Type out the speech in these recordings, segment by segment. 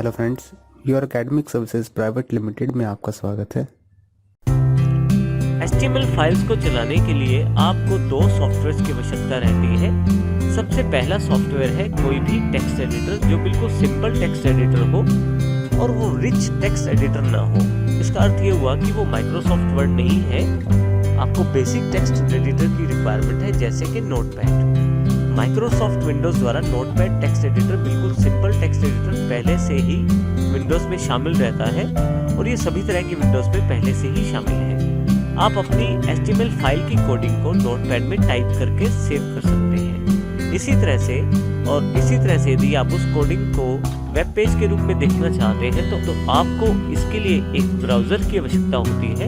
Hello friends, your academic services private limited में आपका स्वागत है। HTML फाइल्स को चलाने के लिए आपको दो सॉफ्टवेयर्स की आवश्यकता रहती है। सबसे पहला सॉफ्टवेयर है कोई भी टेक्स्ट एडिटर जो बिल्कुल सिंपल टेक्स्ट एडिटर हो और वो रिच टेक्स्ट एडिटर ना हो। इसका अर्थ ये हुआ कि वो माइक्रोसॉफ्ट वर्ड नहीं है। आपको बेसिक टेक्स्ट एडिटर की रिक्वायरमेंट है, जैसे कि नोटपैड। माइक्रोसॉफ्ट विंडोज द्वारा नोटपैड टेक्स्ट एडिटर बिल्कुल सिंपल टेक्स्ट एडिटर पहले से ही विंडोज में शामिल रहता है और ये सभी तरह की विंडोज में पहले से ही शामिल है। आप अपनी HTML फाइल की कोडिंग को नोटपैड में टाइप करके सेव कर सकते हैं। इसी तरह से यदि आप उस कोडिंग को वेब पेज के रूप में देखना चाहते हैं तो आपको इसके लिए एक ब्राउजर की आवश्यकता होती है,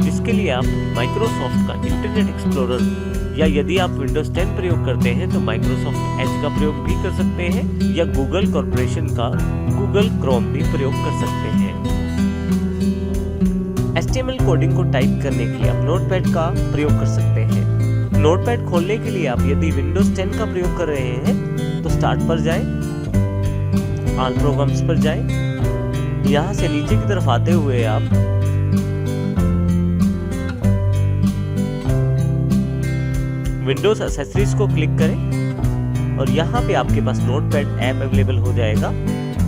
जिसके लिए आप माइक्रोसॉफ्ट का इंटरनेट एक्सप्लोरर या यदि आप विंडोज 10 प्रयोग करते हैं तो माइक्रोसॉफ्ट एज का प्रयोग भी कर सकते हैं या गूगल कॉर्पोरेशन का गूगल क्रोम भी प्रयोग कर सकते हैं। HTML कोडिंग को टाइप करने के लिए आप नोटपैड का प्रयोग कर सकते हैं। नोटपैड खोलने के लिए आप यदि विंडोज 10 का प्रयोग कर रहे हैं तो स्टार्ट पर जाएं, ऑल प्रोग्राम्स पर जाएं। यहाँ से नीचे की तरफ आते हुए आप विंडोज एक्सेसरीज को क्लिक करें और यहाँ पे आपके पास नोटपैड ऐप अवेलेबल हो जाएगा।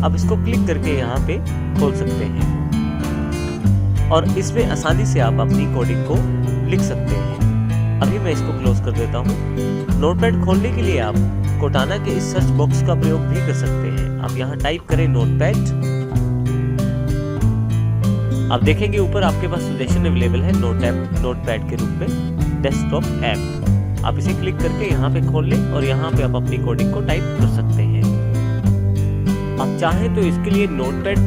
अब इसको क्लिक करके यहाँ पे खोल सकते हैं और इसमें आसानी से आप अपनी कोडिंग को लिख सकते हैं। अभी मैं इसको क्लोज कर देता हूँ। नोटपैड खोलने के लिए आप कोटाना के इस सर्च बॉक्स का प्रयोग भी कर सकते हैं। आप यहाँ टाइप करें नोटपैड। आप देखेंगे ऊपर आपके पास सजेशन अवेलेबल है नोटपैड के रूप में डेस्कटॉप ऐप। आप इसे क्लिक करके यहाँ पे खोल लें और यहाँ पे आप अपनी कोडिंग को टाइप कर सकते हैं। आप चाहें तो इसके लिए नोटपैड++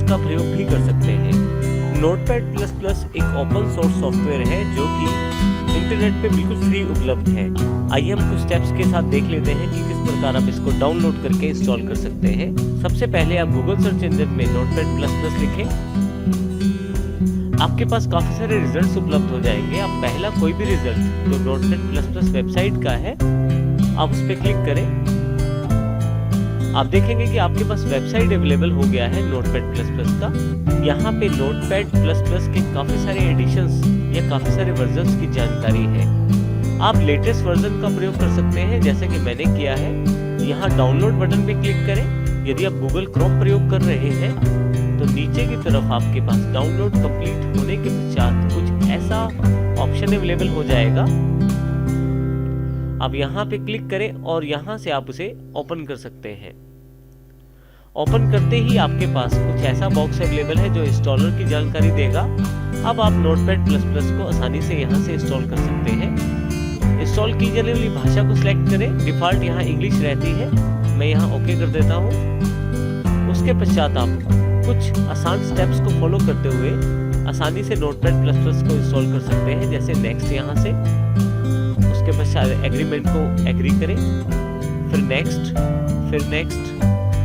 का प्रयोग भी कर सकते हैं। नोटपैड++ एक ओपन सोर्स सॉफ्टवेयर है जो कि इंटरनेट पे बिल्कुल फ्री उपलब्ध है। आइए हम कुछ स्टेप्स के साथ देख लेते हैं कि किस प्रकार आप इसको डाउनलोड करके इंस्टॉल कर सकते हैं। सबसे पहले आप गूगल सर्च इंजन में नोटपैड++ लिखें। आपके पास काफी सारे रिजल्ट्स उपलब्ध हो जाएंगे। आप पहला कोई भी रिजल्ट जो नोटपैड++ वेबसाइट का है आप उस पर क्लिक करें। आप देखेंगे कि आपके पास वेबसाइट अवेलेबल हो गया है नोटपैड++ का। यहाँ पे नोटपैड++ के काफी सारे एडिशंस या काफी सारे वर्जन्स की जानकारी है। आप लेटेस्ट वर्जन का प्रयोग कर सकते हैं, जैसे कि मैंने किया है। यहाँ डाउनलोड बटन पे क्लिक करें। यदि आप गूगल क्रोम प्रयोग कर रहे हैं तो नीचे की तरफ आपके पास डाउनलोड कंप्लीट होने के पश्चात कुछ ऐसा ऑप्शन अवेलेबल हो जाएगा। आप यहाँ पे क्लिक करें और यहाँ से आप उसे ओपन कर सकते हैं। ओपन करते ही आपके पास कुछ ऐसा बॉक्स अवेलेबल है जो इंस्टॉलर की जानकारी देगा। अब आप नोटपैड++ को आसानी से यहाँ से इंस्टॉल कर सकते हैं। इंस्टॉल की जाने वाली भाषा को सिलेक्ट करें। डिफॉल्ट यहाँ इंग्लिश रहती है। मैं यहाँ ओके कर देता हूँ। उसके पश्चात आप कुछ आसान स्टेप्स को फॉलो करते हुए आसानी से नोटपैड++ को इंस्टॉल कर सकते हैं, जैसे नेक्स्ट यहाँ से। उसके पश्चात एग्रीमेंट को एग्री करें, फिर नेक्स्ट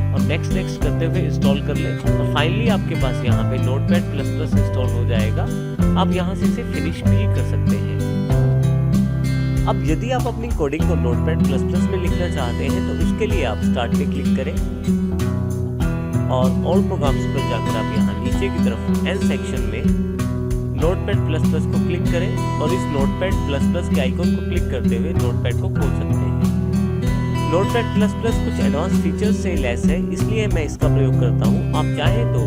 और नेक्स्ट करते हुए इंस्टॉल कर लें। तो फाइनली आपके पास यहाँ पे नोटपैड++ इंस्टॉल हो जाएगा। आप यहाँ से इसे फिनिश भी कर सकते हैं। अब यदि आप अपनी कोडिंग को नोटपैड++ में लिखना चाहते हैं तो उसके लिए आप स्टार्ट पे क्लिक करें और ऑल प्रोग्राम्स पर जाकर आप यहाँ नीचे की तरफ एंड सेक्शन में नोटपैड++ को क्लिक करें और इस नोटपैड++ के आइकन को क्लिक करते हुए नोटपैड को खोल सकते हैं। नोटपैड++ कुछ एडवांस फीचर्स से लैस है, इसलिए मैं इसका प्रयोग करता हूँ। आप चाहें तो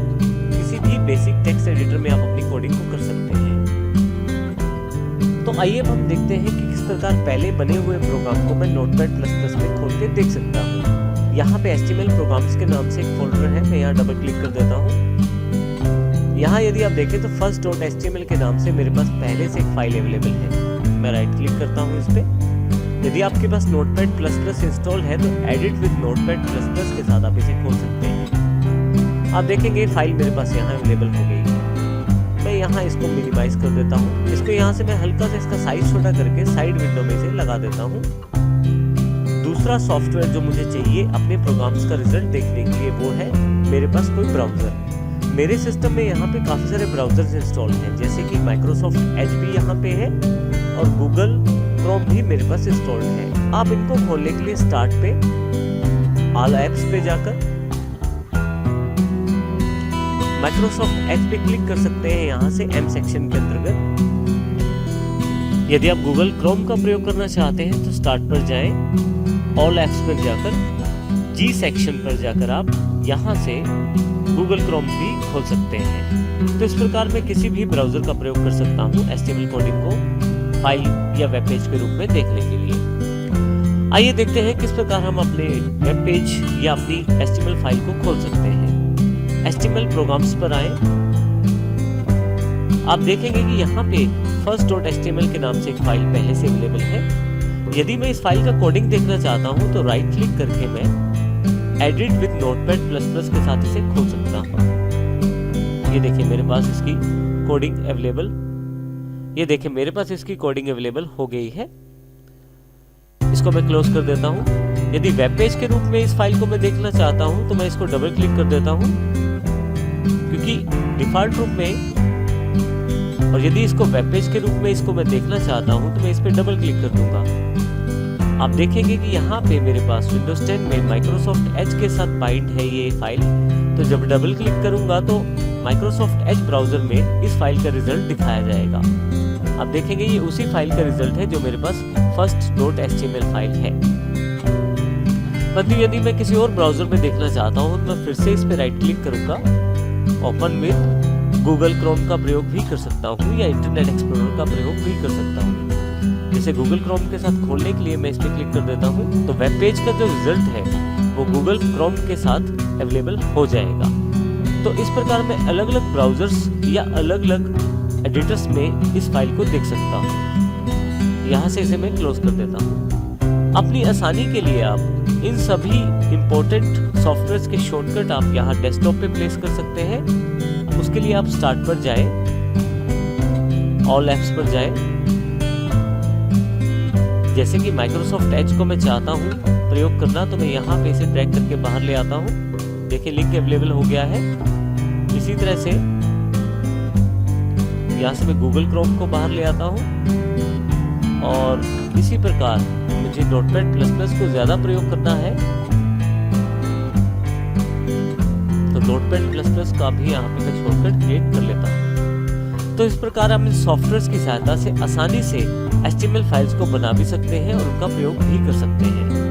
किसी भी बेसिक टेक्स्ट एडिटर में आप अपनी कोडिंग को कर सकते हैं। तो आइए अब हम देखते हैं कि किस प्रकार पहले बने हुए प्रोग्राम को मैं नोटपैड++ में खोल के देख सकता हूँ। यहाँ पे HTML प्रोग्राम्स के नाम से एक फोल्डर है। मैं यहाँ डबल क्लिक कर देता हूँ। यहाँ यदि आप देखें तो first.html के नाम से मेरे पास पहले से एक फाइल अवेलेबल है। मैं राइट क्लिक करता हूँ इस पे। यदि आपके पास नोटपैड++ इंस्टॉल है तो एडिट विद नोटपैड++ के साथ आप इसे खोल सकते हैं। आप देखेंगे फाइल मेरे पास यहाँ अवेलेबल हो गई है। मैं यहाँ इसको मिनिमाइज कर देता हूँ। इसको यहाँ से मैं हल्का सा इसका साइज छोटा करके साइड विंडो में से लगा देता हूँ। दूसरा सॉफ्टवेयर जो मुझे चाहिए अपने प्रोग्राम्स का रिजल्ट देखने के लिए वो है मेरे पास कोई ब्राउजर। मेरे सिस्टम में यहाँ पे काफी सारे ब्राउजर्स इंस्टॉल हैं, जैसे कि माइक्रोसॉफ्ट एज भी यहाँ पे है और गूगल क्रोम भी मेरे पास इंस्टॉल्ड है। आप इनको खोलने के लिए स्टार्ट पे ऑल एप्स पे जाकर माइक्रोसॉफ्ट एज पे क्लिक कर सकते हैं यहाँ से एम सेक्शन के अंतर्गत। यदि आप गूगल क्रोम का प्रयोग करना चाहते हैं तो स्टार्ट पर जाएं, ऑल एप्स पर जाकर जी सेक्शन पर जाकर आप यहाँ से गूगल क्रोम भी खोल सकते हैं। तो इस प्रकार मैं किसी भी ब्राउजर का प्रयोग कर सकता हूँ HTML कोडिंग को फाइल या वेब पेज के रूप में देखने के लिए। आइए देखते हैं किस प्रकार हम अपने वेब पेज या अपनी HTML फाइल को खोल सकते हैं। HTML प्रोग्राम्स पर आए, आप देखेंगे कि यहाँ पे first.html के नाम से एक फाइल पहले से अवेलेबल है। यदि मैं इस फाइल का कोडिंग देखना चाहता हूँ तो राइट क्लिक करके मैं एडिट विद नोटपैड++ के साथ इसे खोल सकता हूँ। ये देखिए मेरे पास इसकी कोडिंग अवेलेबल, ये देखिए मेरे पास इसकी कोडिंग अवेलेबल हो गई है। इसको मैं क्लोज कर देता हूँ। यदि वेब पेज के रूप में इस फाइल को मैं देखना चाहता हूँ तो मैं इसको डबल क्लिक कर देता हूँ, क्योंकि डिफॉल्ट रूप में, और यदि इसको वेब पेज के रूप में इसको मैं देखना चाहता हूं तो मैं इस पे डबल क्लिक कर दूंगा। आप देखेंगे कि यहाँ पे मेरे पास Windows 10 में माइक्रोसॉफ्ट एज के साथ बाइंड है ये फाइल। तो जब डबल क्लिक करूंगा तो माइक्रोसॉफ्ट एज ब्राउजर में इस फाइल का रिजल्ट दिखाया जाएगा। आप देखेंगे ये उसी फाइल का रिजल्ट है जो मेरे पास first.html फाइल है। परंतु यदि मैं किसी और ब्राउजर में देखना चाहता हूँ तो मैं फिर से इस पे राइट क्लिक करूंगा, ओपन विद गूगल क्रोम का प्रयोग भी कर सकता हूँ या इंटरनेट एक्सप्लोरर का प्रयोग भी कर सकता हूँ। जैसे गूगल क्रोम के साथ खोलने के लिए मैं इस पर क्लिक कर देता हूँ तो वेब पेज का जो रिजल्ट है वो गूगल क्रोम के साथ अवेलेबल हो जाएगा। तो इस प्रकार मैं अलग अलग ब्राउजर्स या अलग अलग एडिटर्स में इस फाइल को देख सकता हूँ। यहाँ से इसे मैं क्लोज कर देता हूँ। अपनी आसानी के लिए आप इन सभी इंपॉर्टेंट सॉफ्टवेयर के शॉर्टकट आप यहाँ डेस्कटॉप पे प्लेस कर सकते हैं। उसके लिए आप स्टार्ट पर जाएं, ऑल एप्स पर जाएं। जैसे कि माइक्रोसॉफ्ट एज को मैं चाहता हूं प्रयोग करना तो मैं यहाँ पे इसे ड्रैग करके बाहर ले आता हूं। देखिए लिंक अवेलेबल हो गया है। इसी तरह से यहाँ से मैं गूगल क्रोम को बाहर ले आता हूं और इसी प्रकार मुझे नोटपैड++ को ज्यादा प्रयोग करना है तो नोटपैड++ का भी यहाँ पे मैं शॉर्टकट क्रिएट कर लेता हूँ। तो इस प्रकार हम इन सॉफ्टवेयर की सहायता से आसानी से HTML फाइल्स को बना भी सकते हैं और उनका प्रयोग भी कर सकते हैं।